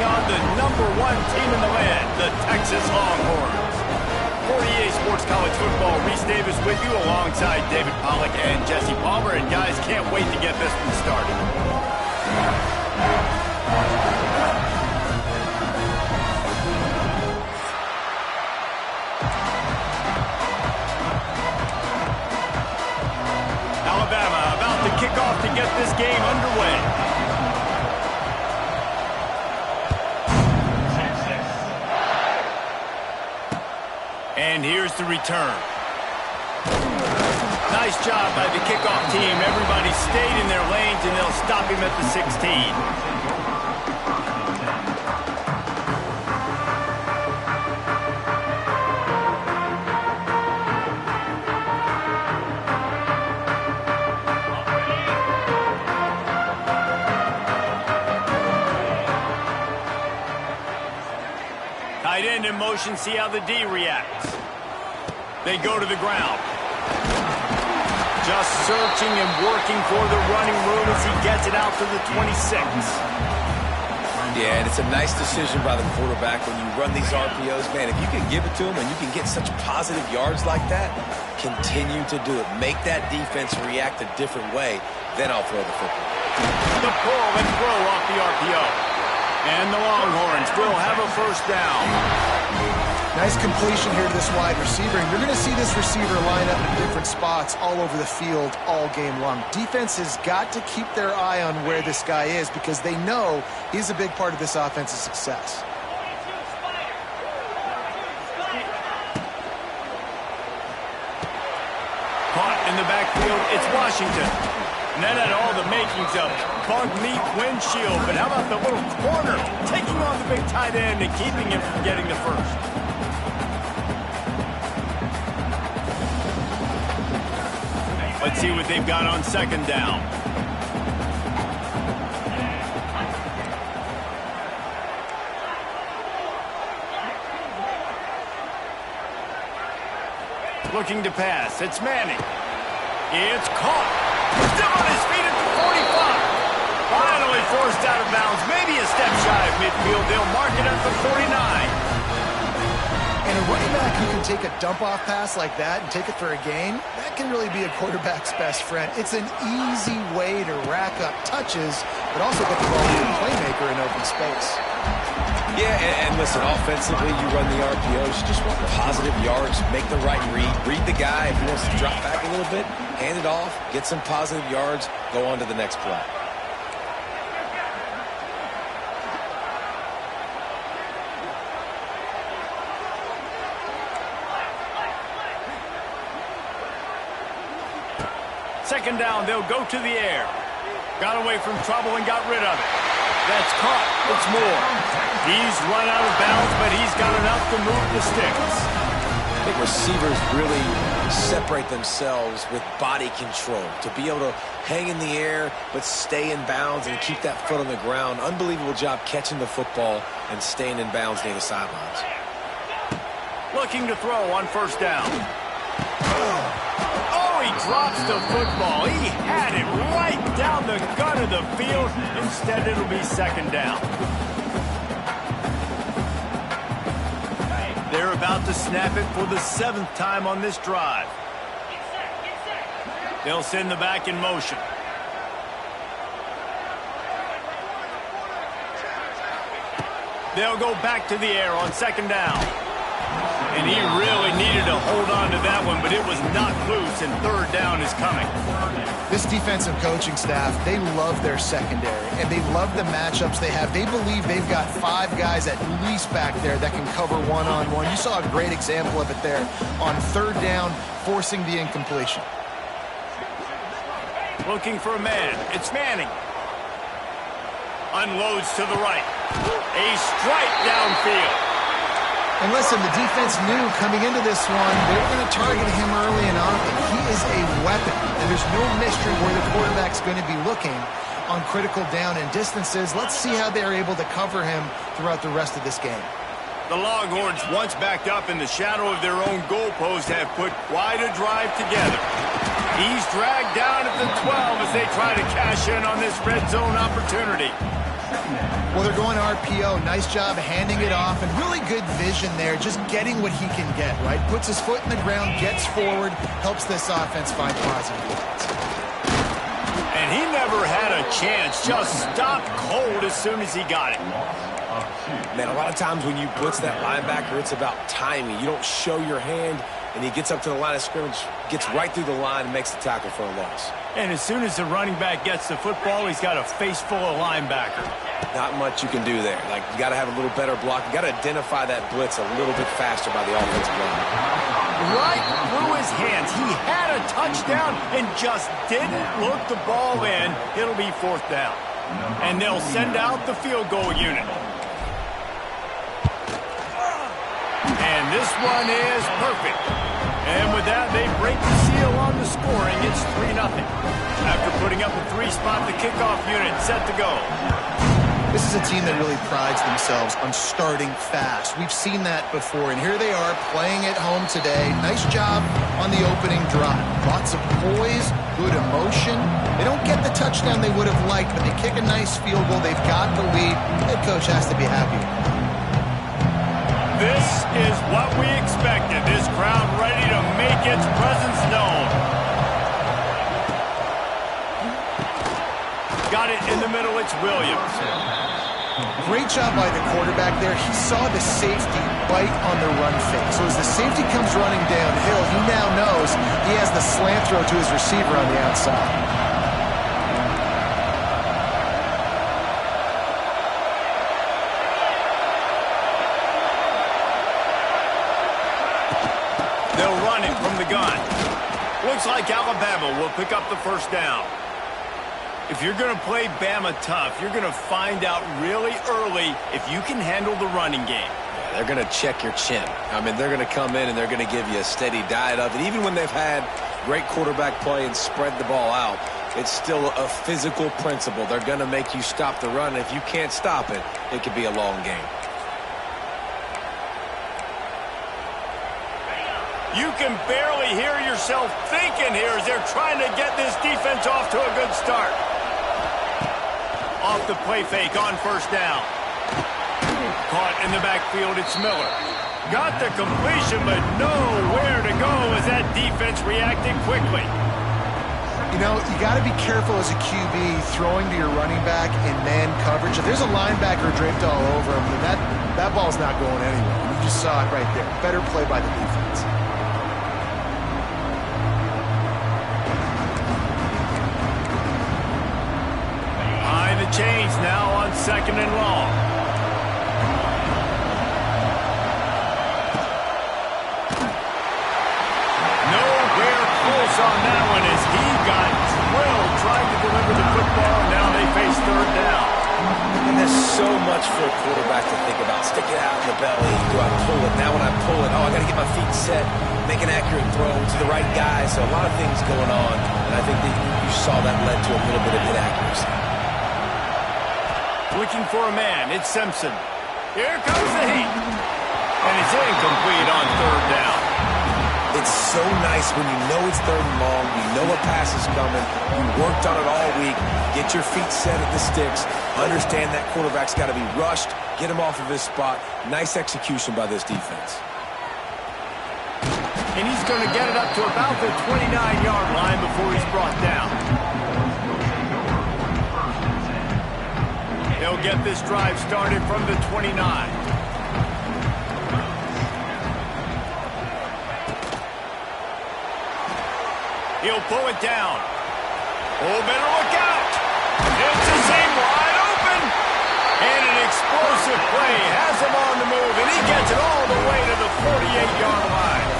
on the #1 team in the land, the Texas Longhorns. For EA Sports College Football, Reese Davis with you alongside David Pollack and Jesse Palmer. And guys, can't wait to get this one started. Alabama about to kick off to get this game underway. And here's the return. Nice job by the kickoff team. Everybody stayed in their lanes, and they'll stop him at the 16. Tight end in motion, see how the D reacts. They go to the ground. Just searching and working for the running room as he gets it out to the 26. Yeah, and it's a nice decision by the quarterback when you run these RPOs. Man, if you can give it to him and you can get such positive yards like that, continue to do it. Make that defense react a different way, then I'll throw the football. The pull and throw off the RPO. And the Longhorns will have a first down. Nice completion here to this wide receiver. And you're going to see this receiver line up in different spots all over the field all game long. Defense has got to keep their eye on where this guy is because they know he's a big part of this offense's success. Caught in the backfield, it's Washington. And that had all the makings of bug meat windshield. But how about the little corner taking on the big tight end and keeping him from getting the first? Let's see what they've got on second down. Looking to pass. It's Manning. It's caught. Still on his feet at the 45. Finally forced out of bounds. Maybe a step shy of midfield. They'll mark it at the 49. And a running back who can take a dump-off pass like that and take it for a gain, that can really be a quarterback's best friend. It's an easy way to rack up touches, but also get the ball to the playmaker in open space. Yeah, and listen, offensively, you run the RPOs. You just want positive yards, make the right read the guy. If he wants to drop back a little bit, hand it off, get some positive yards, go on to the next play. Second down, they'll go to the air. Got away from trouble and got rid of it. That's caught. It's Moore. He's run out of bounds, but he's got enough to move the sticks. I think receivers really separate themselves with body control to be able to hang in the air but stay in bounds and keep that foot on the ground. Unbelievable job catching the football and staying in bounds near the sidelines. Looking to throw on first down. He drops the football. He had it right down the gut of the field. Instead, it'll be second down. They're about to snap it for the 7th time on this drive. They'll send the back in motion. They'll go back to the air on second down. And he really needed to hold on to that one, but it was knocked loose, and third down is coming. This defensive coaching staff, they love their secondary, and they love the matchups they have. They believe they've got 5 guys at least back there that can cover one-on-one. You saw a great example of it there on third down, forcing the incompletion. Looking for a man. It's Manning. Unloads to the right. A strike downfield. And listen, the defense knew coming into this one, they were going to target him early and often. He is a weapon, and there's no mystery where the quarterback's going to be looking on critical down and distances. Let's see how they're able to cover him throughout the rest of this game. The Longhorns, once backed up in the shadow of their own goalpost, have put quite a drive together. He's dragged down at the 12 as they try to cash in on this red zone opportunity. Well, they're going RPO. Nice job handing it off, and really good vision there, just getting what he can get, right? Puts his foot in the ground, gets forward, helps this offense find positive yards. And he never had a chance, just stopped cold as soon as he got it. Man, a lot of times when you blitz that linebacker, it's about timing. You don't show your hand, and he gets up to the line of scrimmage, gets right through the line, and makes the tackle for a loss. And as soon as the running back gets the football, he's got a face full of linebacker. Not much you can do there. Like, you got to have a little better block. You got to identify that blitz a little bit faster by the offensive line. Right through his hands. He had a touchdown and just didn't look the ball in. It'll be 4th down. And they'll send out the field goal unit. And this one is perfect. And with that, they break the seal on the scoring. It's 3-0. After putting up a 3-spot, the kickoff unit set to go. This is a team that really prides themselves on starting fast. We've seen that before, and here they are playing at home today. Nice job on the opening drive. Lots of poise, good emotion. They don't get the touchdown they would have liked, but they kick a nice field goal. They've got the lead. Head coach has to be happy. This is what we expected. This crowd ready to make its presence known. Got it in the middle. It's Williams. Great job by the quarterback there. He saw the safety bite on the run fake. So as the safety comes running downhill, he now knows he has the slant throw to his receiver on the outside. They'll run it from the gun. Looks like Alabama will pick up the 1st down. If you're going to play Bama tough, you're going to find out really early if you can handle the running game. Yeah, they're going to check your chin. I mean, they're going to come in and they're going to give you a steady diet of it. Even when they've had great quarterback play and spread the ball out, it's still a physical principle. They're going to make you stop the run. If you can't stop it, it could be a long game. You can barely hear yourself thinking here as they're trying to get this defense off to a good start. Off the play fake on 1st down. Caught in the backfield, it's Miller. Got the completion, but nowhere to go as that defense reacted quickly. You know, you got to be careful as a QB throwing to your running back in man coverage. If there's a linebacker draped all over him, then that ball's not going anywhere. You just saw it right there. Better play by the defense. Change now on 2nd and long. Nowhere close on that one as he got drilled trying to deliver the football. Now they face 3rd down. And there's so much for a quarterback to think about. Stick it out in the belly. Do I pull it? Now when I pull it, I got to get my feet set, make an accurate throw to the right guy. So a lot of things going on. And I think that you saw that led to a little bit of inaccuracy. Looking for a man, it's Simpson. Here comes the heat. And it's incomplete on 3rd down. It's so nice when you know it's 3rd and long, you know a pass is coming, you worked on it all week, get your feet set at the sticks, understand that quarterback's got to be rushed, get him off of his spot. Nice execution by this defense. And he's going to get it up to about the 29-yard line before he's brought down. They'll get this drive started from the 29. He'll pull it down. Oh, better look out. It's a seam wide open. And an explosive play has him on the move, and he gets it all the way to the 48-yard line.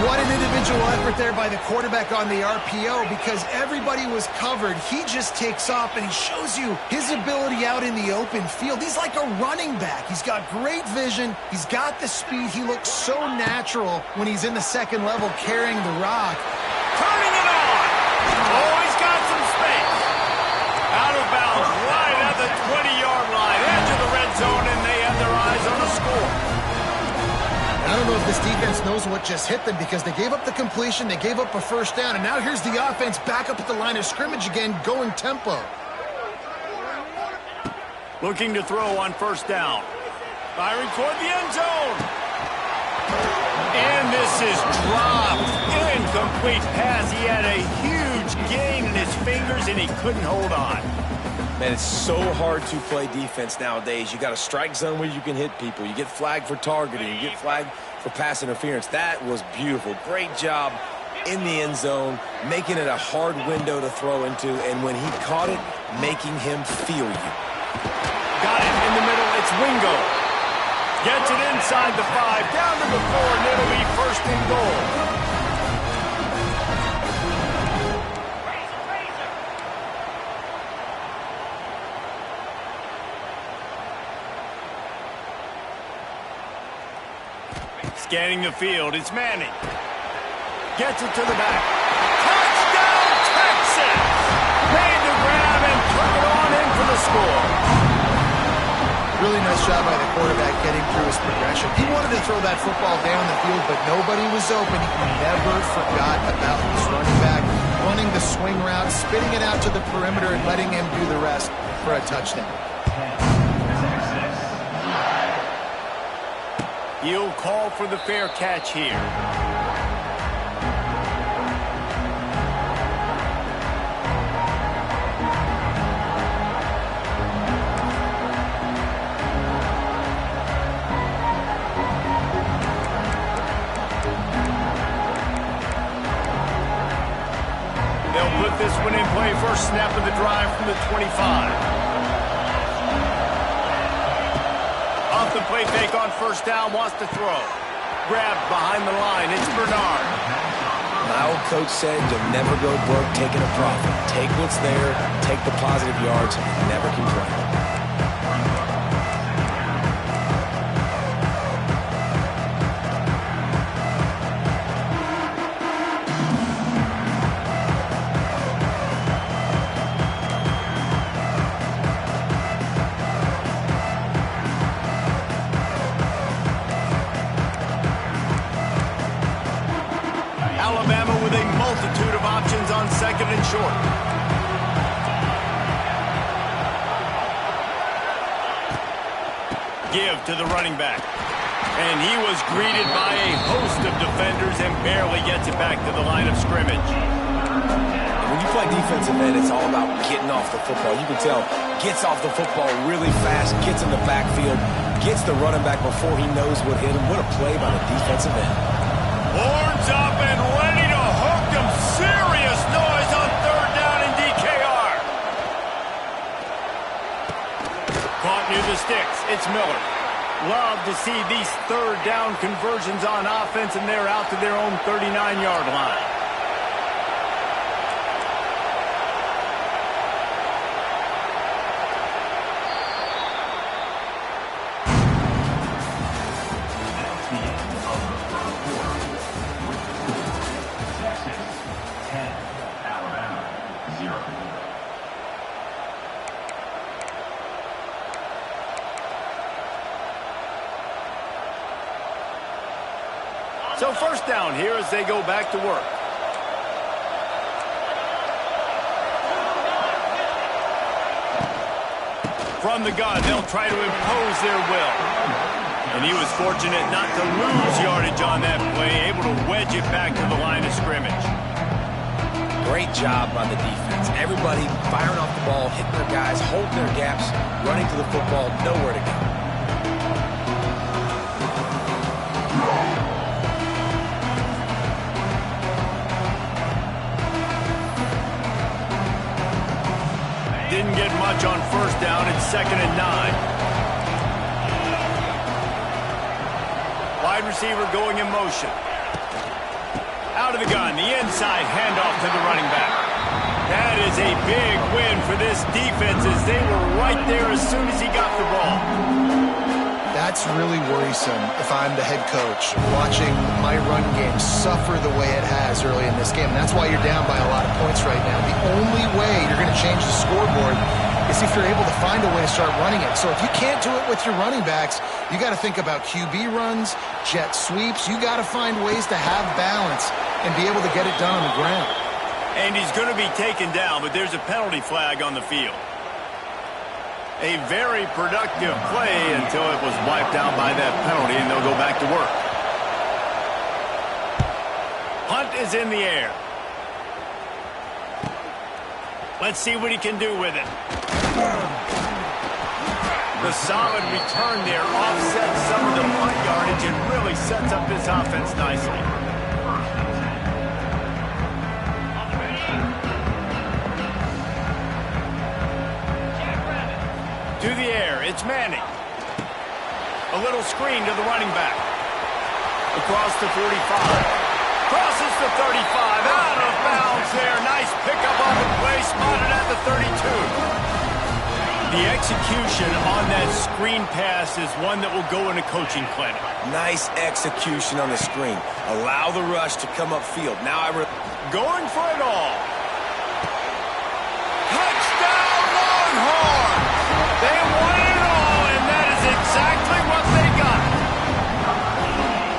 What an individual effort there by the quarterback on the RPO because everybody was covered. He just takes off and he shows you his ability out in the open field. He's like a running back. He's got great vision. He's got the speed. He looks so natural when he's in the 2nd level carrying the rock. Turning it on. Oh, he's got some space. Out of bounds right at the 20-yard line. Edge of the red zone, and they have their eyes on the score. I don't know if this defense knows what just hit them because they gave up the completion, they gave up a 1st down, and now here's the offense back up at the line of scrimmage again, going tempo. Looking to throw on first down. Firing toward the end zone. And this is dropped. Incomplete pass. He had a huge gain in his fingers, and he couldn't hold on. Man, it's so hard to play defense nowadays. You got a strike zone where you can hit people. You get flagged for targeting. You get flagged for pass interference. That was beautiful. Great job in the end zone, making it a hard window to throw into, and when he caught it, making him feel you. Got it in the middle. It's Wingo. Gets it inside the 5, down to the 4, and it'll be first and goal. Scanning the field, it's Manning. Gets it to the back. Touchdown, Texas! Made the grab and took it on in for the score. Really nice job by the quarterback getting through his progression. He wanted to throw that football down the field, but nobody was open. He never forgot about his running back, running the swing route, spitting it out to the perimeter, and letting him do the rest for a touchdown. He'll call for the fair catch here. They'll put this one in play. First snap of the drive from the 25. Off the play fake on first down, wants to throw. Grabbed behind the line, it's Bernard. My old coach said you'll never go broke taking a profit. Take what's there, take the positive yards, and never complain. Alabama with a multitude of options on second and short. Give to the running back. And he was greeted by a host of defenders and barely gets it back to the line of scrimmage. When you play defensive end, it's all about getting off the football. You can tell, gets off the football really fast, gets in the backfield, gets the running back before he knows what hit him. What a play by the defensive end. Horns up and ready to hook him. Serious noise on third down in DKR. Caught near the sticks. It's Miller. Love to see these third down conversions on offense, and they're out to their own 39-yard line. So first down here as they go back to work. From the gun, they'll try to impose their will. And he was fortunate not to lose yardage on that play, able to wedge it back to the line of scrimmage. Great job by the defense. Everybody firing off the ball, hitting their guys, holding their gaps, running to the football, nowhere to go. Didn't get much on first down. It's 2nd and 9. Wide receiver going in motion. Out of the gun, the inside handoff to the running back. That is a big win for this defense as they were right there as soon as he got the ball. That's really worrisome if I'm the head coach, watching my run game suffer the way it has early in this game. And that's why you're down by a lot of points right now. The only way you're going to change the scoreboard is if you're able to find a way to start running it. So if you can't do it with your running backs, you got to think about QB runs, jet sweeps. You got to find ways to have balance and be able to get it done on the ground. And he's going to be taken down, but there's a penalty flag on the field. A very productive play until it was wiped out by that penalty, and they'll go back to work. Punt is in the air. Let's see what he can do with it. The solid return there offsets some of the punt yardage and really sets up this offense nicely. To the air, it's Manning. A little screen to the running back. Across the 45. Crosses the 35. Out of bounds there. Nice pickup on the play. Spotted at the 32. The execution on that screen pass is one that will go in a coaching clinic. Nice execution on the screen. Allow the rush to come upfield. Now going for it all. Touchdown Longhorns! They won it all, and that is exactly what they got.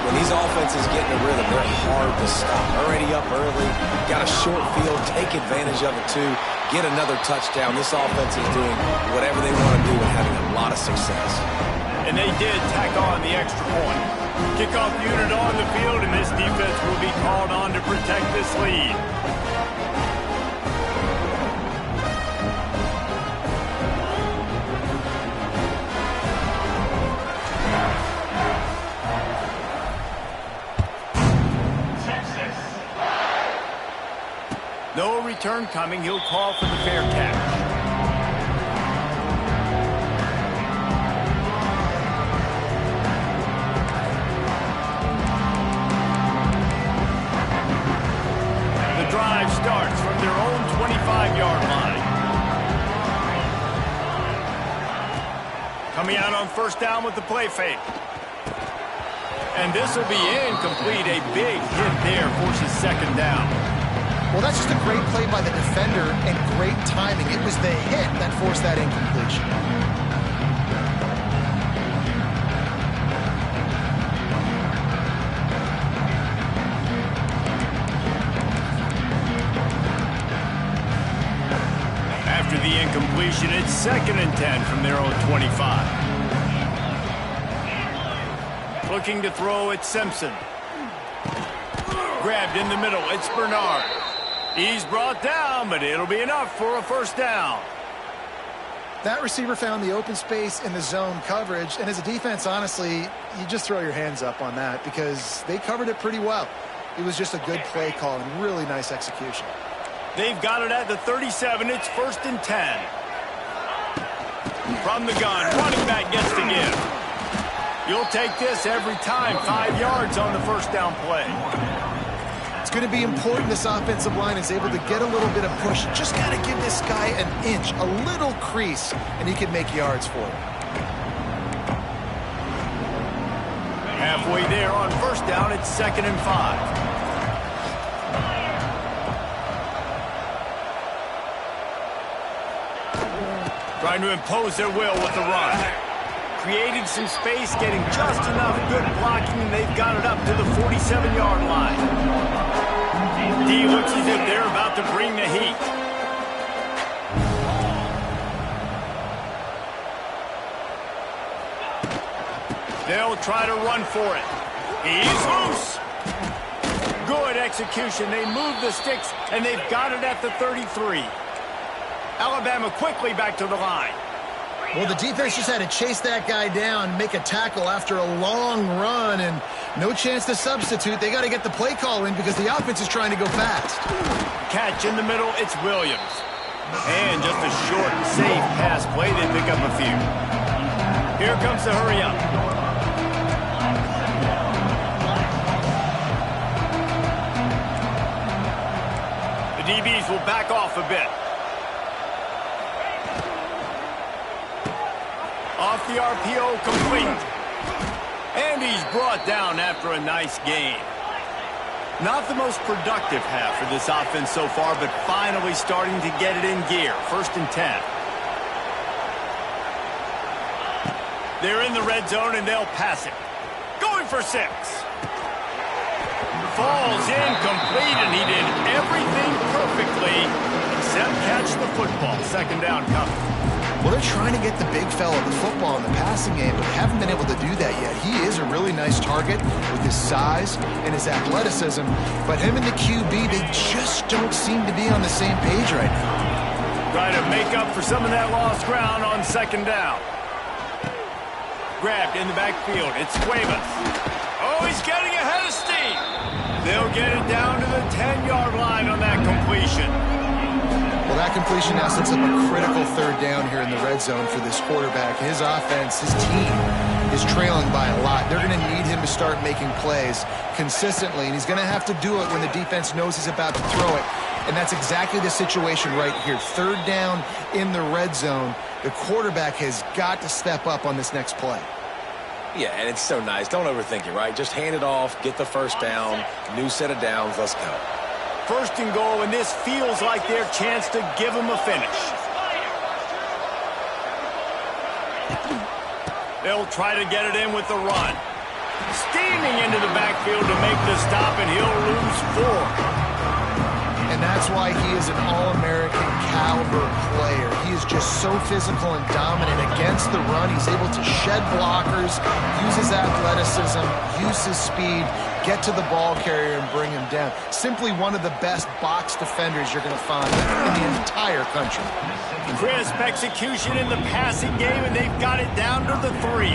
When these offenses get in a rhythm, they're hard to stop. Already up early, got a short field, take advantage of it too, get another touchdown. This offense is doing whatever they want to do and having a lot of success. And they did tack on the extra point. Kickoff unit on the field, and this defense will be called on to protect this lead. No return coming. He'll call for the fair catch. The drive starts from their own 25-yard line. Coming out on first down with the play fake. And this will be incomplete. A big hit there forces second down. Well, that's just a great play by the defender and great timing. It was the hit that forced that incompletion. After the incompletion, it's 2nd and 10 from their own 25. Looking to throw, it's Simpson. Grabbed in the middle, it's Bernard. He's brought down, but it'll be enough for a first down. That receiver found the open space in the zone coverage, and as a defense, honestly, you just throw your hands up on that because they covered it pretty well. It was just a good play call and really nice execution. They've got it at the 37. It's 1st and 10. From the gun, running back gets to give. You'll take this every time. 5 yards on the first down play. It's going to be important this offensive line is able to get a little bit of push. Just got to give this guy an inch, a little crease, and he can make yards for it. Halfway there on first down, it's 2nd and 5. Trying to impose their will with the run. Creating some space, getting just enough good blocking, and they've got it up to the 47-yard line. D looks as if they're about to bring the heat. They'll try to run for it. He's loose. Good execution. They move the sticks, and they've got it at the 33. Alabama quickly back to the line. Well, the defense just had to chase that guy down, make a tackle after a long run, and no chance to substitute. They got to get the play call in because the offense is trying to go fast. Catch in the middle, it's Williams. And just a short, safe pass play. They pick up a few. Here comes the hurry up. The DBs will back off a bit. Off the RPO, complete. And he's brought down after a nice gain. Not the most productive half for this offense so far, but finally starting to get it in gear. 1st and 10. They're in the red zone, and they'll pass it. Going for 6. Falls incomplete, and he did everything perfectly except catch the football. 2nd down coming. Well, they're trying to get the big fella the football in the passing game, but they haven't been able to do that yet. He is a really nice target with his size and his athleticism, but him and the QB, they just don't seem to be on the same page right now. Trying to make up for some of that lost ground on second down. Grabbed in the backfield. It's Cuevas. Oh, he's getting ahead of steam. They'll get it down to the 10-yard line on that completion. Well, that completion now sets up a critical third down here in the red zone for this quarterback. His offense, his team is trailing by a lot. They're going to need him to start making plays consistently, and he's going to have to do it when the defense knows he's about to throw it. And that's exactly the situation right here. Third down in the red zone. The quarterback has got to step up on this next play. Yeah, and it's so nice. Don't overthink it, right? Just hand it off, get the first down, new set of downs, let's go. First and goal, and this feels like their chance to give them a finish. They'll try to get it in with the run. Steaming into the backfield to make the stop, and he'll lose 4. And that's why he is an All-American caliber player. He is just so physical and dominant against the run. He's able to shed blockers, use his athleticism, use his speed, get to the ball carrier and bring him down. Simply one of the best box defenders you're going to find in the entire country. Crisp execution in the passing game, and they've got it down to the 3.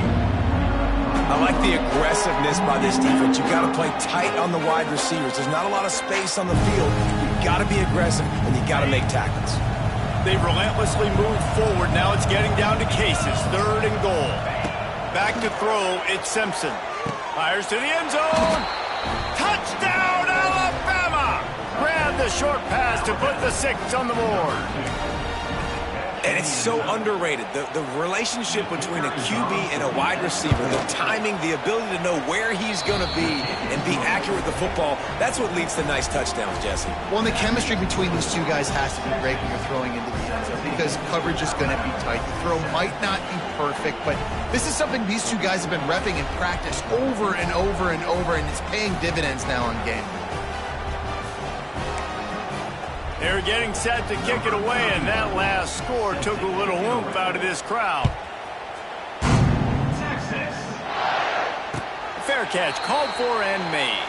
I like the aggressiveness by this defense. You've got to play tight on the wide receivers. There's not a lot of space on the field. You've got to be aggressive, and you've got to make tackles. They've relentlessly moved forward. Now it's getting down to Cases. Third and goal. Back to throw. It's Simpson. Fires to the end zone. Touchdown, Alabama! Grab the short pass to put the 6 on the board. And it's so underrated. The relationship between a QB and a wide receiver, the timing, the ability to know where he's going to be and be accurate with the football, that's what leads to nice touchdowns, Jesse. Well, and the chemistry between these two guys has to be great when you're throwing into the end zone because coverage is going to be tight. The throw might not be perfect, but this is something these two guys have been repping in practice over and over and over, and it's paying dividends now in game. They're getting set to kick it away, and that last score took a little oomph out of this crowd. Fair catch, called for and made.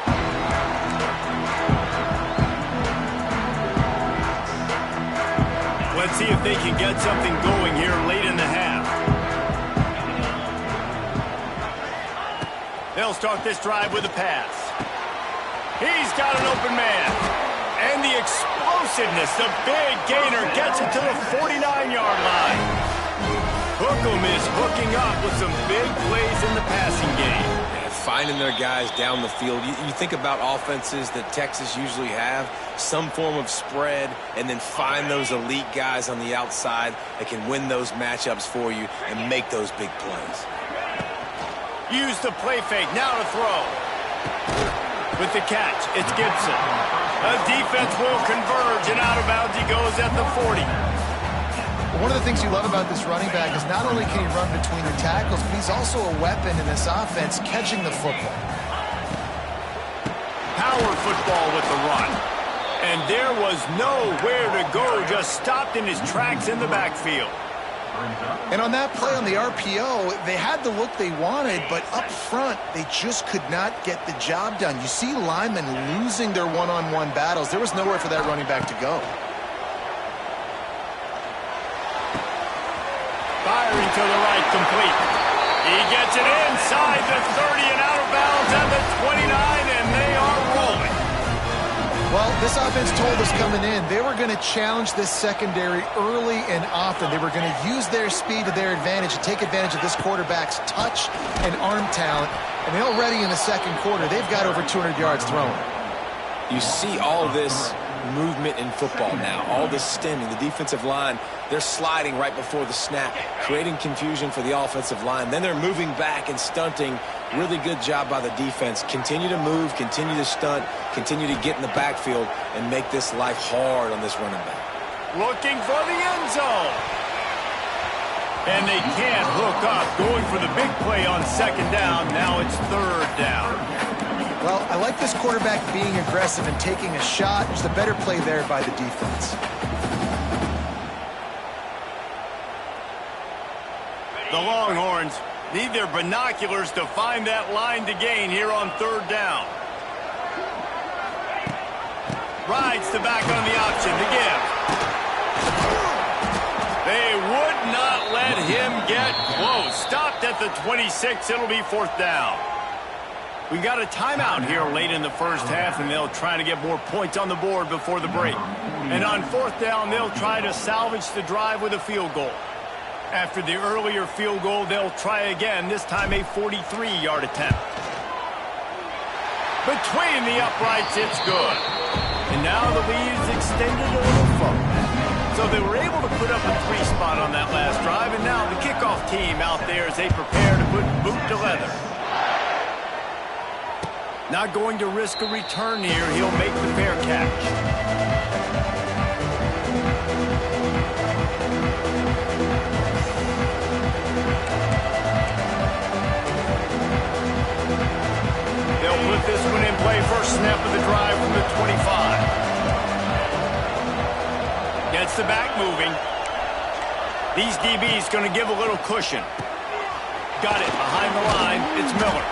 Let's see if they can get something going here late in the half. They'll start this drive with a pass. He's got an open man. And the explosiveness, the big gainer gets it to the 49-yard line. Hookem is hooking up with some big plays in the passing game. And finding their guys down the field. You think about offenses that Texas usually have, some form of spread, and then find those elite guys on the outside that can win those matchups for you and make those big plays. Use the play fake, now to throw. With the catch, it's Gibson. The defense will converge, and out of bounds he goes at the 40. One of the things you love about this running back is not only can he run between the tackles, but he's also a weapon in this offense catching the football. Power football with the run. And there was nowhere to go, just stopped in his tracks in the backfield. And on that play on the RPO, they had the look they wanted, but up front, they just could not get the job done. You see linemen losing their one-on-one battles. There was nowhere for that running back to go. Firing to the right, complete. He gets it inside the 30 and out of bounds at the 29, and they are rolling. Well, this offense told us coming in they were going to challenge this secondary early and often. They were going to use their speed to their advantage and take advantage of this quarterback's touch and arm talent. And already in the second quarter, they've got over 200 yards thrown. You see all this movement in football now, all this stemming. The defensive line, they're sliding right before the snap, creating confusion for the offensive line. Then they're moving back and stunting. Really good job by the defense. Continue to move, continue to stunt, continue to get in the backfield and make this life hard on this running back. Looking for the end zone. And they can't hook up. Going for the big play on second down. Now it's third down. Well, I like this quarterback being aggressive and taking a shot. There's a better play there by the defense. The Longhorns need their binoculars to find that line to gain here on third down. Rides the back on the option to give. They would not let him get close. Stopped at the 26. It'll be fourth down. We got a timeout here late in the first half, and they'll try to get more points on the board before the break. And on fourth down, they'll try to salvage the drive with a field goal. After the earlier field goal, they'll try again, this time a 43-yard attempt. Between the uprights, it's good. And now the lead is extended a little further. So they were able to put up a 3 spot on that last drive, and now the kickoff team out there as they prepare to put boot to leather. Not going to risk a return here. He'll make the fair catch. They'll put this one in play. First snap of the drive from the 25. Gets the back moving. These DBs going to give a little cushion. Got it behind the line. It's Miller.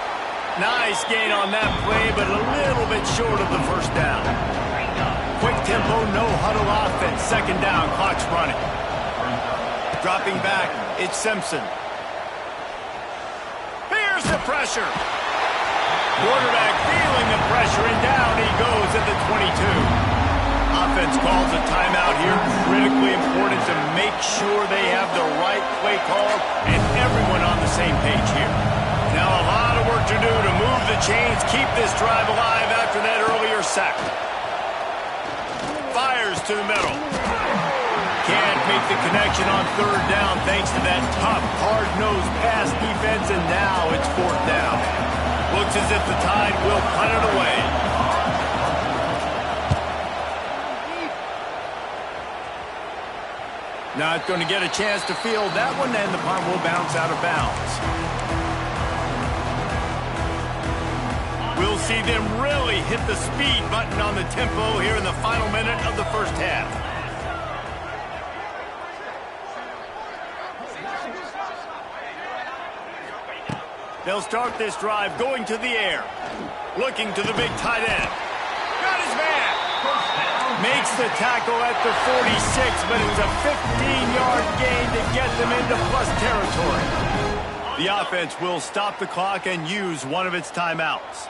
Nice gain on that play, but a little bit short of the first down. Quick tempo, no huddle offense. Second down, clock's running. Dropping back, it's Simpson. Here's the pressure. Quarterback feeling the pressure, and down he goes at the 22. Offense calls a timeout here. Critically important to make sure they have the right play call and everyone on the same page here. Now a lot of work to do to move the chains, keep this drive alive after that earlier sack. Fires to the middle. Can't make the connection on third down thanks to that tough, hard-nosed pass defense, and now it's fourth down. Looks as if the Tide will punt it away. Not going to get a chance to field that one, and the punt will bounce out of bounds. We'll see them really hit the speed button on the tempo here in the final minute of the first half. They'll start this drive going to the air. Looking to the big tight end. Got his man. Makes the tackle at the 46, but it's a 15-yard gain to get them into plus territory. The offense will stop the clock and use one of its timeouts.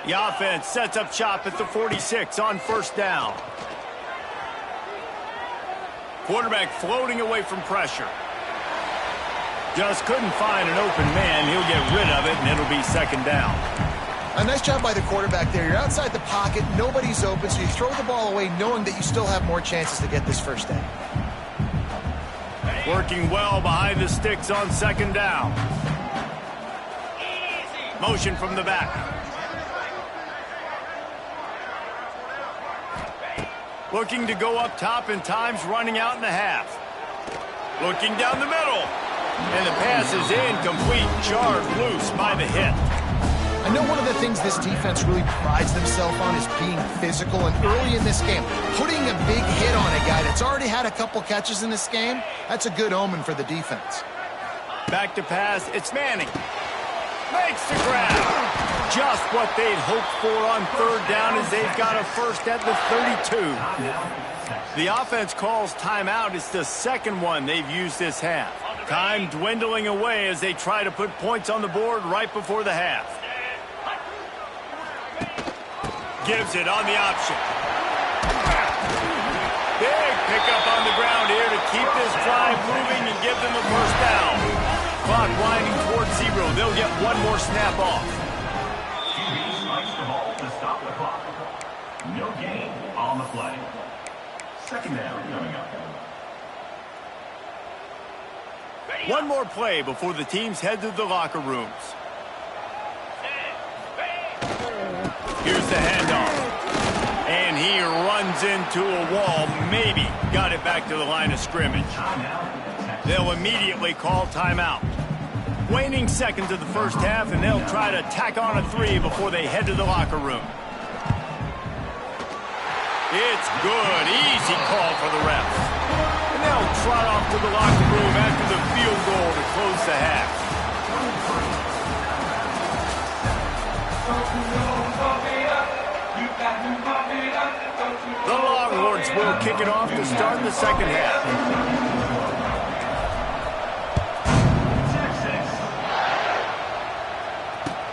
The offense sets up shop at the 46 on first down. Quarterback floating away from pressure. Just couldn't find an open man. He'll get rid of it, and it'll be second down. A nice job by the quarterback there. You're outside the pocket, nobody's open, so you throw the ball away knowing that you still have more chances to get this first down. Working well behind the sticks on second down. Motion from the back. Looking to go up top, and time's running out in the half. Looking down the middle. And the pass is incomplete, jarred loose by the hit. I know one of the things this defense really prides themselves on is being physical, and early in this game, putting a big hit on a guy that's already had a couple catches in this game, that's a good omen for the defense. Back to pass, it's Manning. Makes the grab. Just what they'd hoped for on third down as they've got a first at the 32. The offense calls timeout. It's the second one they've used this half. Time dwindling away as they try to put points on the board right before the half. Gives it on the option. Big pickup on the ground here to keep this drive moving and give them a first down. Clock winding towards zero. They'll get one more snap off. QB strikes the ball to stop the clock. No gain on the play. Second down coming up. One more play before the teams head to the locker rooms. Here's the handoff. And he runs into a wall. Maybe got it back to the line of scrimmage. They'll immediately call timeout. Waning seconds of the first half, and they'll try to tack on a 3 before they head to the locker room. It's good. Easy call for the refs. And they'll They'll trot off to the locker room after the field goal to close the half. The Longhorns will kick it off to start the second half.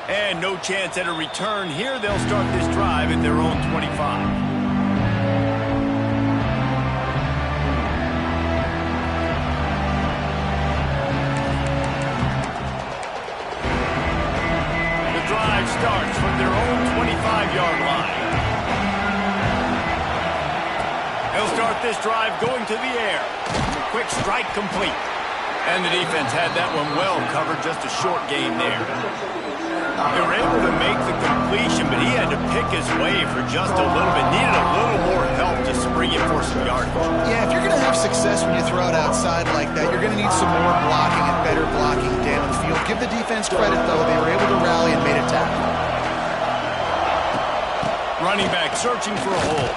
And no chance at a return here. They'll start this drive at their own 25. Starts from their own 25-yard line. They'll start this drive going to the air. Quick strike complete. And the defense had that one well covered, just a short game there. They were able to make the completion, but he had to pick his way for just a little bit. Needed a little more help to spring it for some yardage. Yeah, if you're going to have success when you throw it outside like that, you're going to need some more blocking and better blocking down the field. Give the defense credit, though. They were able to rally and made a tackle. Running back searching for a hole.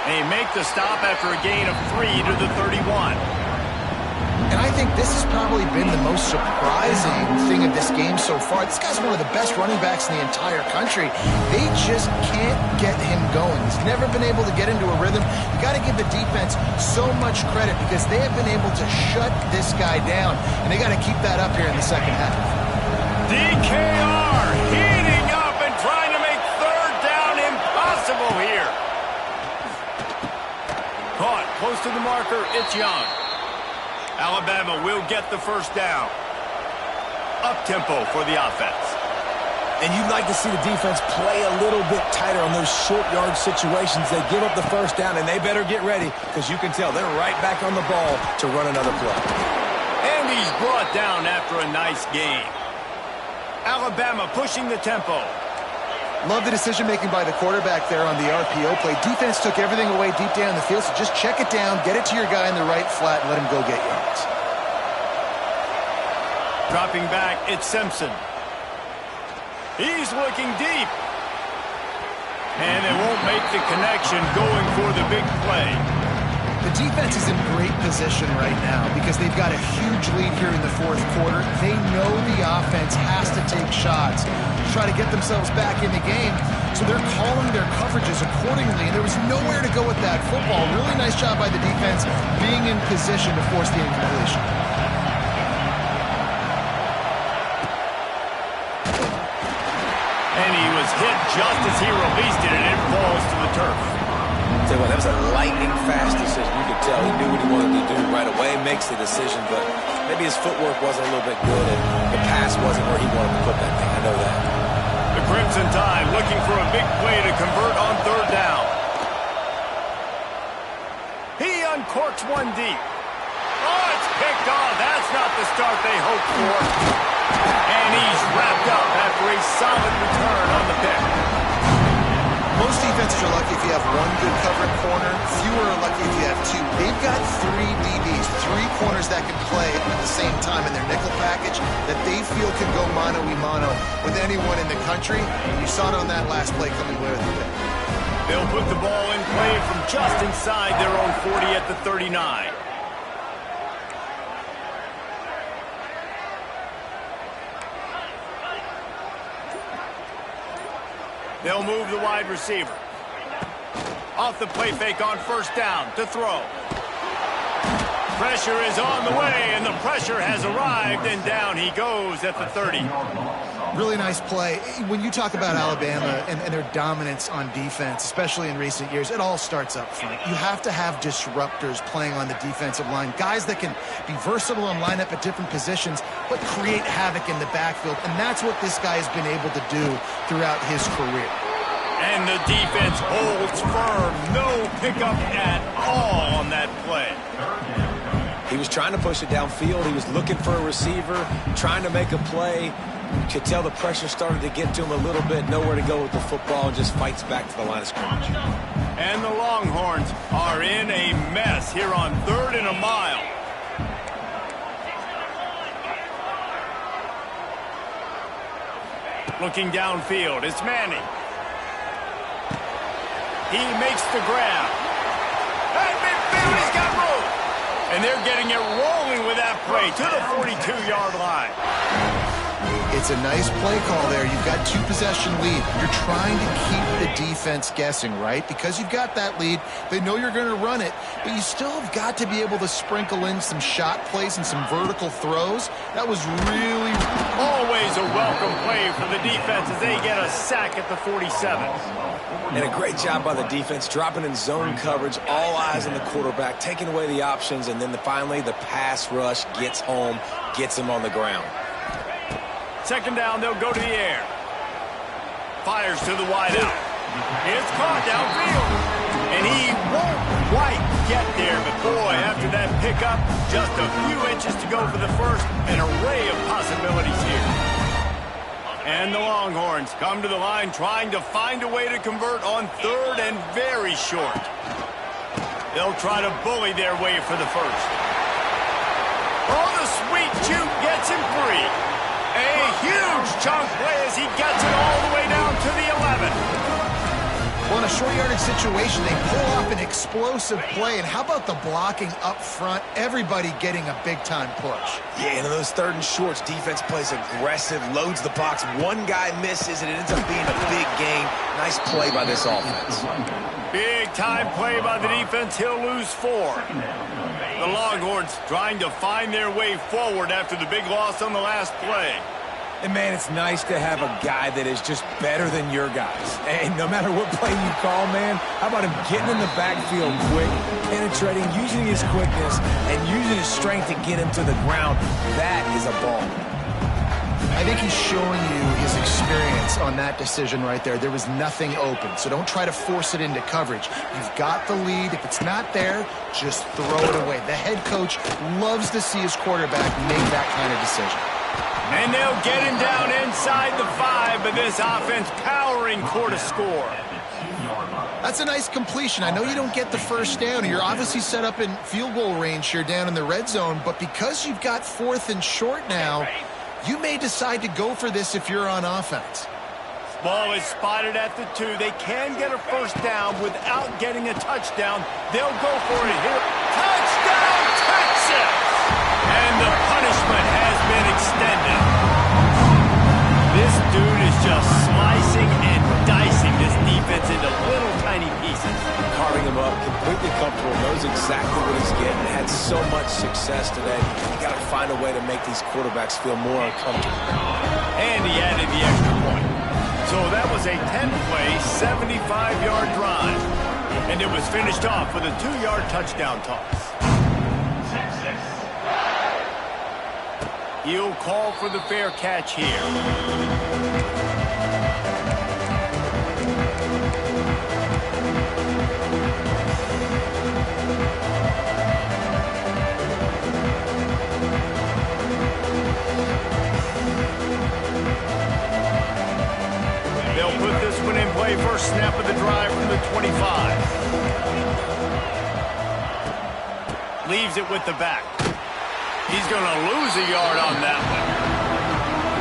They make the stop after a gain of 3 to the 31. And I think this has probably been the most surprising thing of this game so far. This guy's one of the best running backs in the entire country. They just can't get him going. He's never been able to get into a rhythm. You got to give the defense so much credit because they have been able to shut this guy down, and they got to keep that up here in the second half. DKR heating up and trying to make third down impossible here. Caught close to the marker. It's Young. Alabama will get the first down. Up-tempo for the offense. And you'd like to see the defense play a little bit tighter on those short yard situations. They give up the first down, and they better get ready because you can tell they're right back on the ball to run another play. And he's brought down after a nice game. Alabama pushing the tempo. Love the decision-making by the quarterback there on the RPO play. Defense took everything away deep down the field, so just check it down, get it to your guy in the right flat, and let him go get yards. Dropping back, it's Simpson. He's looking deep. And they won't make the connection going for the big play. The defense is in great position right now because they've got a huge lead here in the fourth quarter. They know the offense has to take shots to try to get themselves back in the game, so they're calling their coverages accordingly, and there was nowhere to go with that football. Really nice job by the defense being in position to force the incompletion. And he was hit just as he released it, and it falls to the turf. Tell you what, that was a lightning-fast decision. You could tell he knew what he wanted to do right away, makes the decision, but maybe his footwork wasn't a little bit good, and the pass wasn't where he wanted to put that thing. I know that. The Crimson Tide looking for a big play to convert on third down. He uncorks one deep. Oh, it's picked off. That's not the start they hoped for. And he's wrapped up after a solid return on the pick. Most defenses are lucky if you have one good covered corner. Fewer are lucky if you have two. They've got 3 DBs, 3 corners that can play at the same time in their nickel package that they feel can go mano-a-mano with anyone in the country. You saw it on that last play coming away with the pick. They'll put the ball in play from just inside their own 40 at the 39. They'll move the wide receiver. Off the play fake on first down to throw. Pressure is on the way, and the pressure has arrived, and down he goes at the 30. Really nice play. When you talk about Alabama and their dominance on defense, especially in recent years, it all starts up front. You have to have disruptors playing on the defensive line, guys that can be versatile and line up at different positions, but create havoc in the backfield, and that's what this guy has been able to do throughout his career. And the defense holds firm. No pickup at all on that play. He was trying to push it downfield. He was looking for a receiver, trying to make a play. You could tell the pressure started to get to him a little bit. Nowhere to go with the football, and just fights back to the line of scrimmage. And the Longhorns are in a mess here on 3rd and a mile. Looking downfield, it's Manning. He makes the grab. At midfield, he's got room. And they're getting it rolling with that play to the 42-yard line. It's a nice play call there. You've got 2-possession lead. You're trying to keep the defense guessing, right? Because you've got that lead, they know you're going to run it, but you still have got to be able to sprinkle in some shot plays and some vertical throws. That was really... Always a welcome play for the defense as they get a sack at the 47. And a great job by the defense, dropping in zone coverage, all eyes on the quarterback, taking away the options, and then finally the pass rush gets home, gets him on the ground. Second down, they'll go to the air. Fires to the wideout. It's caught downfield. And he won't quite get there, but boy, after that pickup, just a few inches to go for the first. An array of possibilities here. And the Longhorns come to the line trying to find a way to convert on third and very short. They'll try to bully their way for the first. Oh, the sweet juke gets him free. A huge chunk play as he gets it all the way down to the 11. Well, in a short yardage situation, they pull off an explosive play. And how about the blocking up front? Everybody getting a big-time push. Yeah, and in those third and shorts, defense plays aggressive, loads the box. One guy misses, and it ends up being a big gain. Nice play by this offense. Big-time play by the defense. He'll lose 4. The Longhorns trying to find their way forward after the big loss on the last play. And, man, it's nice to have a guy that is just better than your guys. And no matter what play you call, man, how about him getting in the backfield quick, penetrating, using his quickness, and using his strength to get him to the ground. That is a ball. I think he's showing you his experience on that decision right there. There was nothing open, so don't try to force it into coverage. You've got the lead. If it's not there, just throw it away. The head coach loves to see his quarterback make that kind of decision. And they'll get him down inside the 5, but this offense powering for to score. That's a nice completion. I know you don't get the first down. You're obviously set up in field goal range here down in the red zone, but because you've got 4th and short now, you may decide to go for this if you're on offense. Ball is spotted at the 2. They can get a first down without getting a touchdown. They'll go for it here. Touchdown, Texas! And the punishment has been extended. This dude is just slicing and dicing this defense into little tiny pieces. Carving him up, completely comfortable, knows exactly what he's getting, had so much success today. You got to find a way to make these quarterbacks feel more uncomfortable. And he added the extra point. So that was a 10-play, 75-yard drive. And it was finished off with a 2-yard touchdown toss. He'll call for the fair catch here. They'll put this one in play. First snap of the drive from the 25. Leaves it with the back. He's going to lose a yard on that one.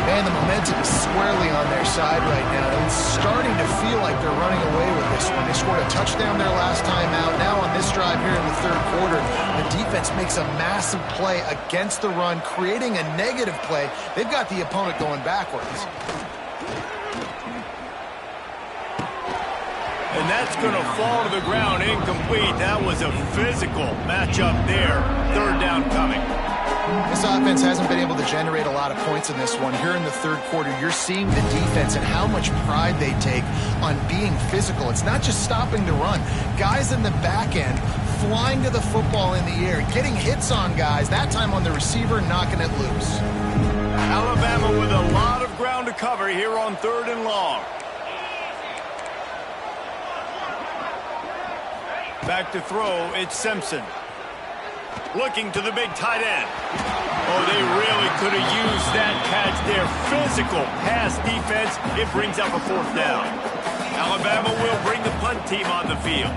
Man, the momentum is squarely on their side right now. It's starting to feel like they're running away with this one. They scored a touchdown their last time out. Now on this drive here in the third quarter, the defense makes a massive play against the run, creating a negative play. They've got the opponent going backwards. And that's going to fall to the ground incomplete. That was a physical matchup there. Third down coming. This offense hasn't been able to generate a lot of points in this one. Here in the third quarter, you're seeing the defense and how much pride they take on being physical. It's not just stopping to run. Guys in the back end flying to the football in the air, getting hits on guys, that time on the receiver, knocking it loose. Alabama with a lot of ground to cover here on 3rd and long. Back to throw, it's Simpson. Looking to the big tight end. Oh, they really could have used that catch there. Physical pass defense. It brings up a 4th down. Alabama will bring the punt team on the field.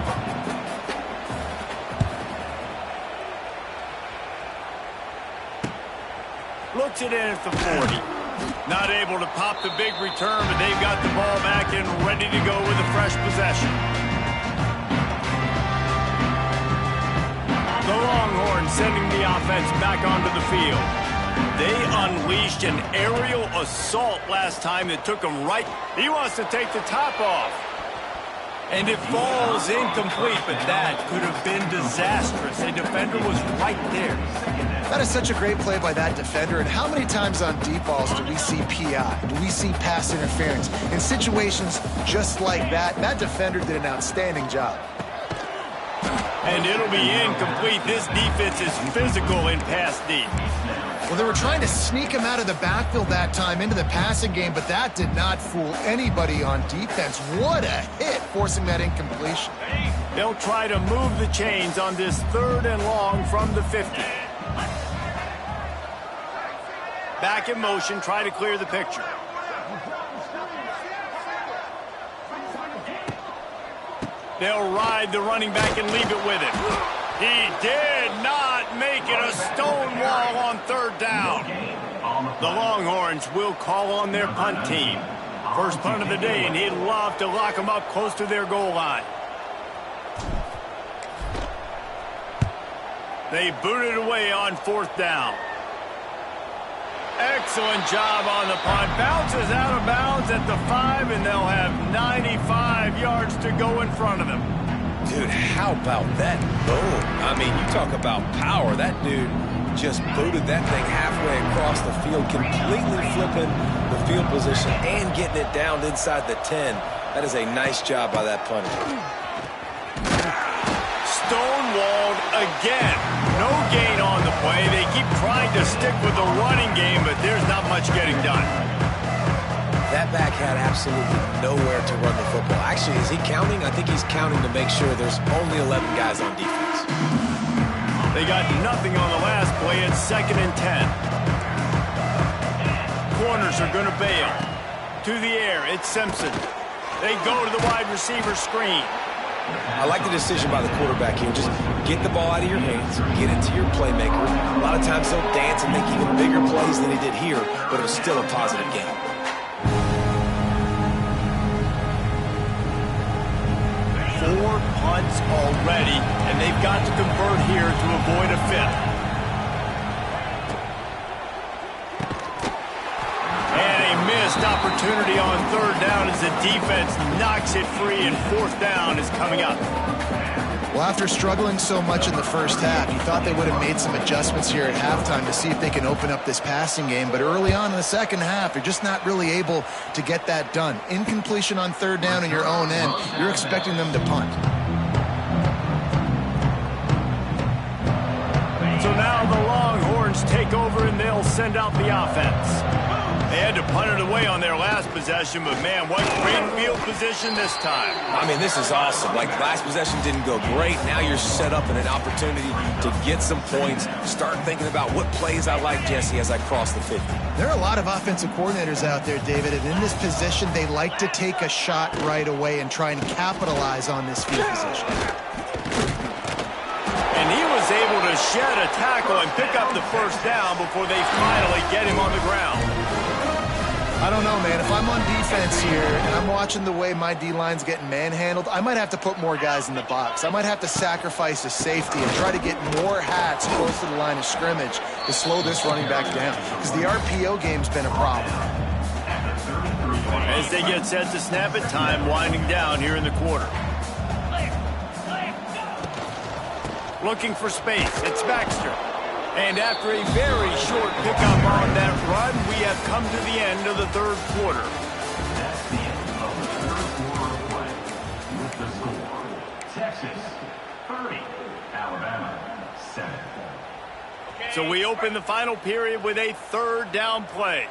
Looks it in at the 40. Not able to pop the big return, but they've got the ball back and ready to go with a fresh possession. The Longhorns sending the offense back onto the field. They unleashed an aerial assault last time that took him right. He wants to take the top off. And it falls incomplete, but that could have been disastrous. A defender was right there. That is such a great play by that defender. And how many times on deep balls do we see PI? Do we see pass interference? In situations just like that, that defender did an outstanding job. And it'll be incomplete. This defense is physical in pass deep. Well, they were trying to sneak him out of the backfield that time into the passing game, but that did not fool anybody on defense. What a hit, forcing that incompletion. They'll try to move the chains on this 3rd and long from the 50. Back in motion, try to clear the picture. They'll ride the running back and leave it with him. He did not make it a stone wall on 3rd down. The Longhorns will call on their punt team. First punt of the day, and he'd love to lock them up close to their goal line. They boot it away on 4th down. Excellent job on the punt. Bounces out of bounds at the 5, and they'll have 95 yards to go in front of them. Dude, how about that boom? I mean, you talk about power. That dude just booted that thing halfway across the field, completely flipping the field position and getting it down inside the 10. That is a nice job by that punter. Stonewalled again. No gain on the play. They keep trying to stick with the running game, but there's not much getting done. That back had absolutely nowhere to run the football. Actually, is he counting? I think he's counting to make sure there's only 11 guys on defense. They got nothing on the last play. It's 2nd and 10. Corners are going to bail. To the air, it's Simpson. They go to the wide receiver screen. I like the decision by the quarterback here. Just get the ball out of your hands, get it to your playmaker. A lot of times they'll dance and make even bigger plays than he did here, but it was still a positive game. Four punts already, and they've got to convert here to avoid a 5th. And a missed opportunity on 3rd down as the defense knocks it free, and 4th down is coming up. Well, after struggling so much in the first half, you thought they would have made some adjustments here at halftime to see if they can open up this passing game. But early on in the second half, you're just not really able to get that done. Incompletion on 3rd down in your own end, you're expecting them to punt. So now the Longhorns take over, and they'll send out the offense. They had to punt it away on their last possession, but man, what great field position this time. I mean, this is awesome. Like, last possession didn't go great. Now you're set up in an opportunity to get some points. Start thinking about what plays I like, Jesse, as I cross the 50. There are a lot of offensive coordinators out there, David, and in this position, they like to take a shot right away and try and capitalize on this field position. And he was able to shed a tackle and pick up the 1st down before they finally get him on the ground. I don't know, man. If I'm on defense here and I'm watching the way my D-line's getting manhandled, I might have to put more guys in the box. I might have to sacrifice a safety and try to get more hats close to the line of scrimmage to slow this running back down, because the RPO game's been a problem. As they get set to snap it, time winding down here in the quarter. Looking for space, it's Baxter. And after a very short pickup on that run, we have come to the end of the 3rd quarter. That's the end of the 3rd quarter of play. With the score, Texas 30, Alabama 7. So we open the final period with a 3rd down play.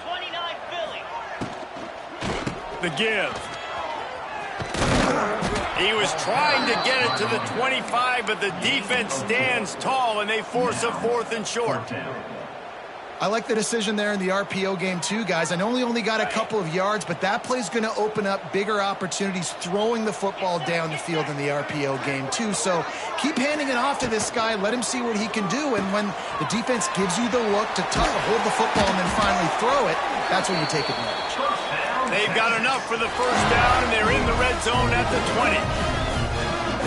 29 Philly. The give. He was trying to get it to the 25, but the defense stands tall, and they force a 4th and short. I like the decision there in the RPO game too, guys. I know he only got a couple of yards, but that play's going to open up bigger opportunities throwing the football down the field in the RPO game too. So keep handing it off to this guy. Let him see what he can do. And when the defense gives you the look to hold the football and then finally throw it, that's when you take advantage. They've got enough for the 1st down, and they're in the red zone at the 20.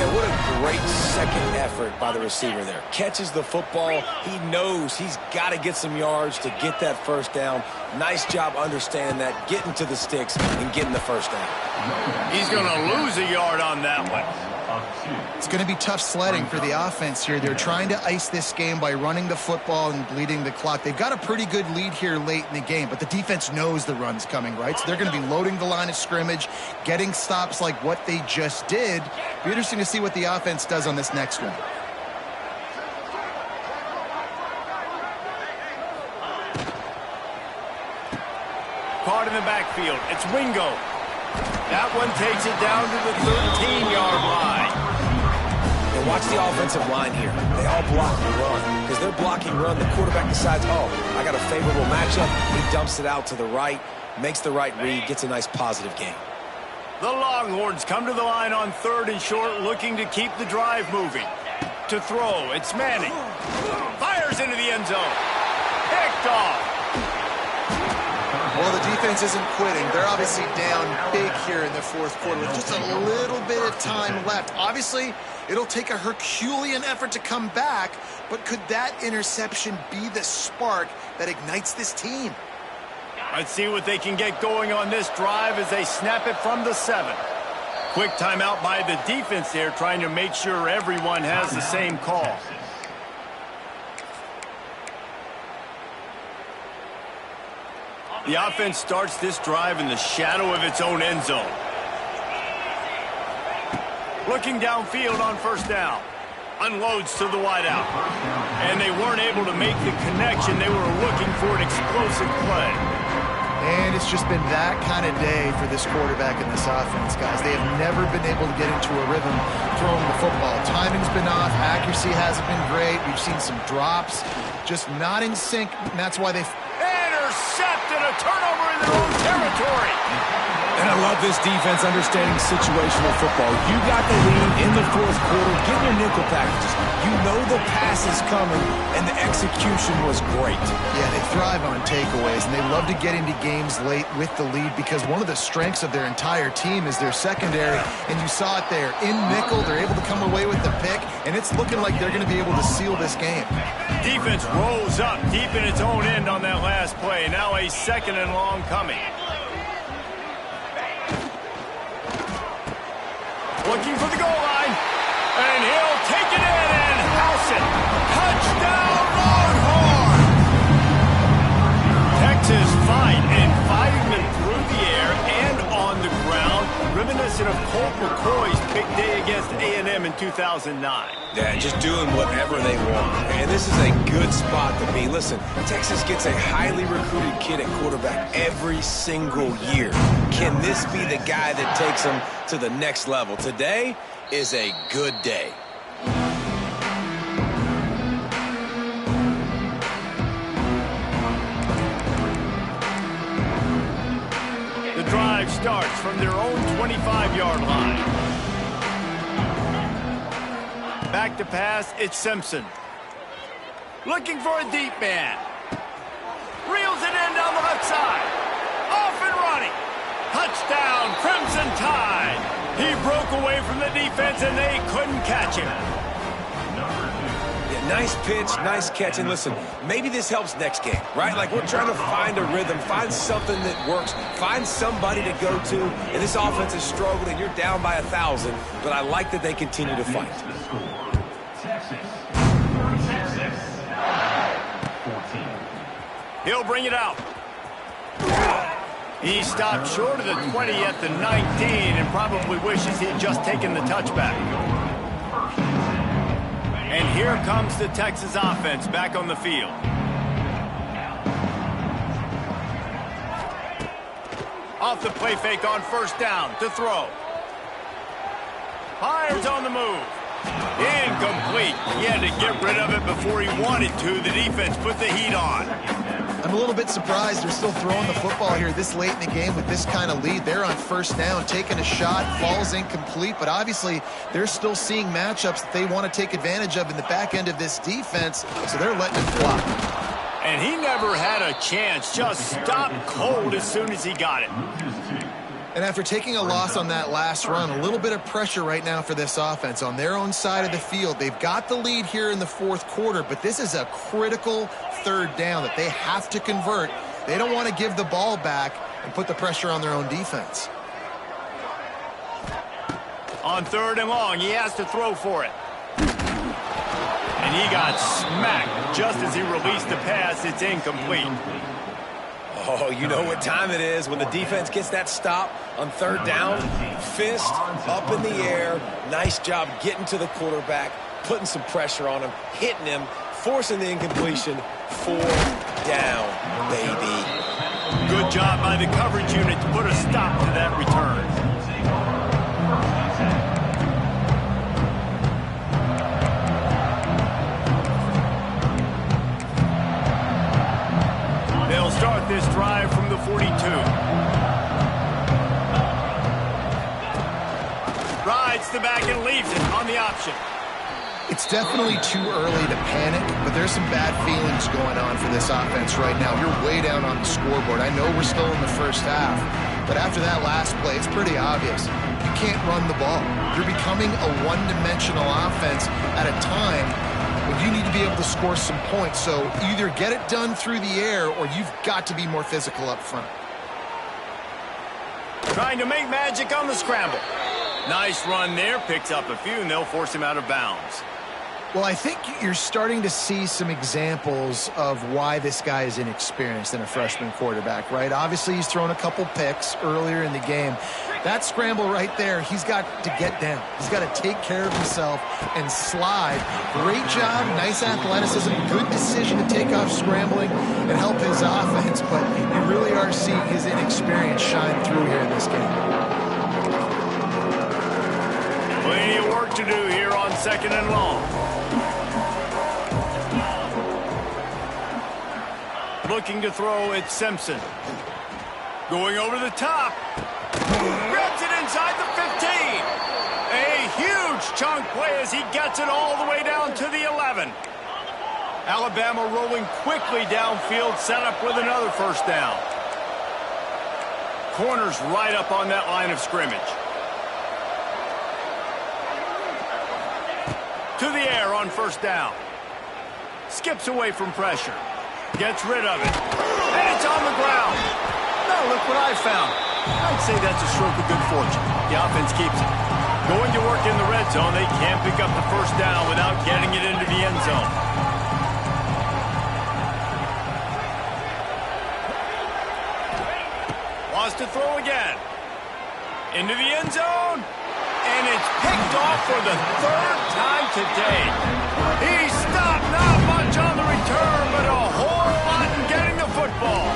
Man, what a great second effort by the receiver there. Catches the football. He knows he's got to get some yards to get that first down. Nice job understanding that, getting to the sticks and getting the first down. He's going to lose a yard on that one. It's going to be tough sledding for the offense here. They're trying to ice this game by running the football and bleeding the clock. They've got a pretty good lead here late in the game, but the defense knows the run's coming, right? So they're going to be loading the line of scrimmage, getting stops like what they just did. Be interesting to see what the offense does on this next one. Caught in the backfield. It's Wingo. That one takes it down to the 13-yard line. And watch the offensive line here. They all block and run. Because they're blocking run, the quarterback decides, oh, I got a favorable matchup. He dumps it out to the right, makes the right read, gets a nice positive gain. The Longhorns come to the line on 3rd and short, looking to keep the drive moving. To throw, it's Manning. Fires into the end zone. Picked off. Well, the defense isn't quitting. They're obviously down big here in the fourth quarter with just a little bit of time left. Obviously, it'll take a Herculean effort to come back, but could that interception be the spark that ignites this team? Let's see what they can get going on this drive as they snap it from the 7. Quick timeout by the defense there, trying to make sure everyone has the same call. The offense starts this drive in the shadow of its own end zone. Looking downfield on 1st down. Unloads to the wideout. And they weren't able to make the connection. They were looking for an explosive play. And it's just been that kind of day for this quarterback and this offense, guys. They have never been able to get into a rhythm throwing the football. Timing's been off. Accuracy hasn't been great. We've seen some drops. Just not in sync, and that's why they... Intercepted, a turnover in their own territory. And I love this defense understanding situational football. You got the lead in the 4th quarter. Get your nickel packages. You know the pass is coming, and the execution was great. Yeah, they thrive on takeaways, and they love to get into games late with the lead because one of the strengths of their entire team is their secondary, and you saw it there. In nickel, they're able to come away with the pick, and it's looking like they're going to be able to seal this game. Defense rolls up deep in its own end on that last play. Now a 2nd and long coming. Looking for the goal line. And he'll take it in and house it. Touchdown, Longhorn! Texas fine and fighting them through the air and on the ground. Reminiscent of Colt McCoy's big day against A&M in 2009. Yeah, just doing whatever they want. And this is a good spot to be. Listen, Texas gets a highly recruited kid at quarterback every single year. Can this be the guy that takes them to the next level? Today is a good day. The drive starts from their own 25-yard line. Back to pass, it's Simpson. Looking for a deep man. Reels it in down the left side. Off and running. Touchdown, Crimson Tide. He broke away from the defense and they couldn't catch him. Yeah, nice pitch, nice catch. And listen, maybe this helps next game, right? Like we're trying to find a rhythm, find something that works, find somebody to go to. And this offense is struggling. You're down by 1,000, but I like that they continue to fight. He'll bring it out. He stopped short of the 20 at the 19 and probably wishes he'd just taken the touchback. And here comes the Texas offense back on the field. Off the play fake on 1st down to throw. Fires on the move. Incomplete. He had to get rid of it before he wanted to. The defense put the heat on. I'm a little bit surprised they're still throwing the football here this late in the game with this kind of lead. They're on 1st down, taking a shot, falls incomplete, but obviously they're still seeing matchups that they want to take advantage of in the back end of this defense, so they're letting it fly. And he never had a chance, just stopped cold as soon as he got it. And after taking a loss on that last run, a little bit of pressure right now for this offense on their own side of the field. They've got the lead here in the fourth quarter, but this is a critical third down that they have to convert. They don't want to give the ball back and put the pressure on their own defense. On 3rd and long, he has to throw for it. And he got smacked just as he released the pass. It's incomplete. Oh, you know what time it is when the defense gets that stop on 3rd down. Fist up in the air. Nice job getting to the quarterback, putting some pressure on him, hitting him, forcing the incompletion. 4th down, baby. Good job by the coverage unit to put a stop to that return. They'll start this drive from the 42. Rides the back and leaves it on the option. It's definitely too early to panic, but there's some bad feelings going on for this offense right now. You're way down on the scoreboard. I know we're still in the first half, but after that last play, it's pretty obvious. You can't run the ball. You're becoming a one-dimensional offense at a time when you need to be able to score some points. So either get it done through the air or you've got to be more physical up front. Trying to make magic on the scramble. Nice run there. Picks up a few, and they'll force him out of bounds. Well, I think you're starting to see some examples of why this guy is inexperienced in a freshman quarterback, right? Obviously, he's thrown a couple picks earlier in the game. That scramble right there, he's got to get down. He's got to take care of himself and slide. Great job, nice athleticism, good decision to take off scrambling and help his offense, but you really are seeing his inexperience shine through here in this game. Plenty of work to do here on 2nd and long. Looking to throw, it's Simpson. Going over the top. Grabs it inside the 15. A huge chunk play as he gets it all the way down to the 11. Alabama rolling quickly downfield, set up with another 1st down. Corners right up on that line of scrimmage. To the air on 1st down. Skips away from pressure. Gets rid of it. And it's on the ground. Now look what I found. I'd say that's a stroke of good fortune. The offense keeps it. Going to work in the red zone. They can't pick up the 1st down without getting it into the end zone. Wants to throw again. Into the end zone. And it's picked off for the 3rd time today. He stopped, not much on the return, but a whole lot in getting the football.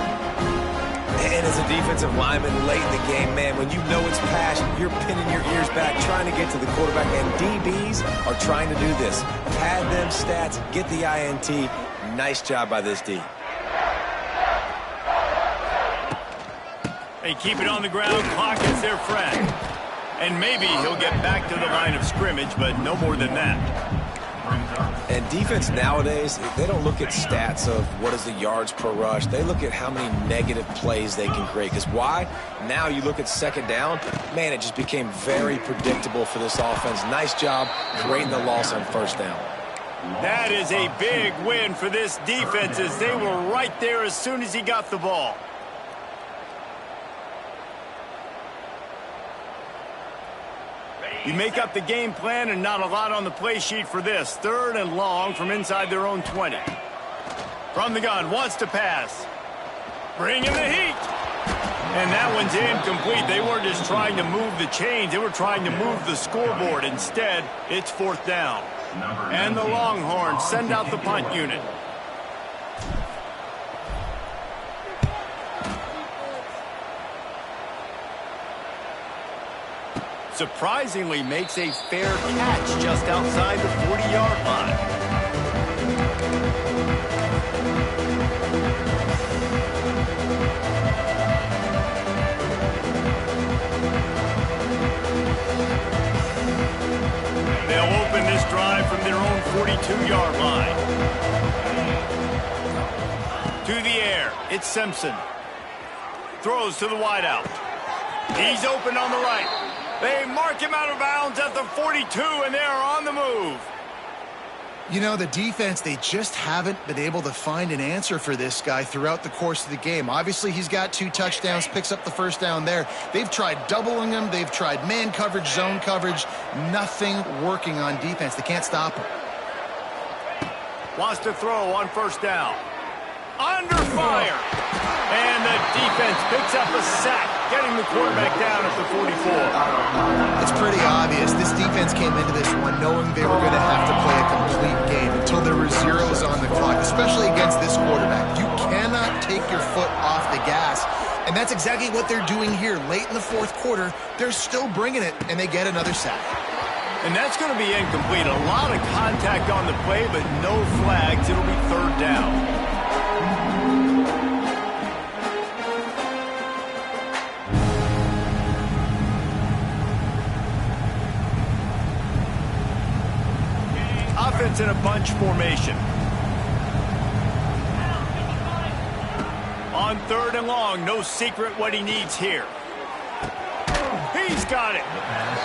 And as a defensive lineman late in the game, man, when you know it's passion, you're pinning your ears back, trying to get to the quarterback, and DBs are trying to do this. Pad them stats, get the INT. Nice job by this D. They keep it on the ground, clock is their friend. And maybe he'll get back to the line of scrimmage, but no more than that. And defense nowadays, they don't look at stats of what is the yards per rush. They look at how many negative plays they can create. Because why? Now you look at 2nd down, man, it just became very predictable for this offense. Nice job creating the loss on 1st down. That is a big win for this defense as they were right there as soon as he got the ball. You make up the game plan and not a lot on the play sheet for this. 3rd and long from inside their own 20. From the gun, wants to pass. Bringing the heat. And that one's incomplete. They weren't just trying to move the chains. They were trying to move the scoreboard. Instead, it's 4th down. And the Longhorns send out the punt unit. Surprisingly makes a fair catch just outside the 40-yard line. They'll open this drive from their own 42-yard line. To the air, it's Simpson. Throws to the wideout. He's open on the right. They mark him out of bounds at the 42, and they are on the move. You know, the defense, they just haven't been able to find an answer for this guy throughout the course of the game. Obviously, he's got 2 touchdowns, picks up the first down there. They've tried doubling him. They've tried man coverage, zone coverage. Nothing working on defense. They can't stop him. Wants to throw on first down. Under fire. And the defense picks up a sack, getting the quarterback down at the 44. It's pretty obvious. This defense came into this one knowing they were going to have to play a complete game until there were zeros on the clock, especially against this quarterback. You cannot take your foot off the gas. And that's exactly what they're doing here. Late in the fourth quarter, they're still bringing it, and they get another sack. And that's going to be incomplete. A lot of contact on the play, but no flags. It'll be third down. Offense in a bunch formation. On third and long, no secret what he needs here. He's got it.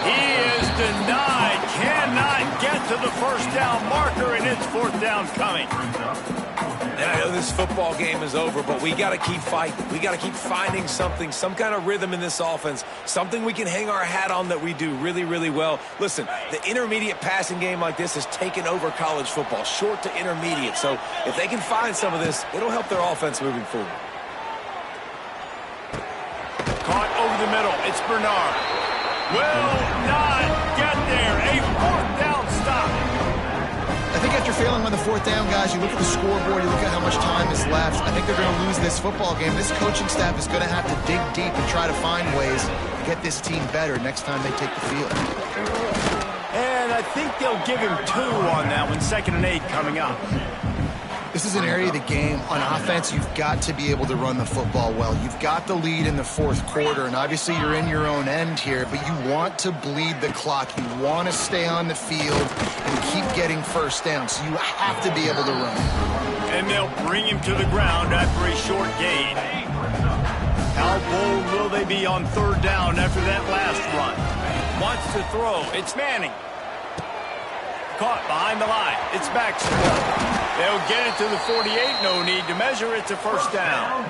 He is denied. Cannot get to the first down marker, and it's fourth down coming. And I know this football game is over, but we got to keep fighting. We got to keep finding something, some kind of rhythm in this offense, something we can hang our hat on that we do really, really well. Listen, the intermediate passing game like this has taken over college football, short to intermediate. So if they can find some of this, it'll help their offense moving forward. Caught over the middle. It's Bernard. Will not get there. A fourth down stop. I think after failing on the fourth down, guys, you look at the scoreboard, you look at how much time is left. I think they're going to lose this football game. This coaching staff is going to have to dig deep and try to find ways to get this team better next time they take the field. And I think they'll give him 2 on that one. 2nd and 8 coming up. This is an area of the game. On offense, you've got to be able to run the football well. You've got the lead in the fourth quarter, and obviously you're in your own end here, but you want to bleed the clock. You want to stay on the field and keep getting first down, so you have to be able to run. And they'll bring him to the ground after a short gain. How bold will they be on third down after that last run? Wants to throw. It's Manning. Caught behind the line. It's back. They'll get it to the 48. No need to measure. It's a first down.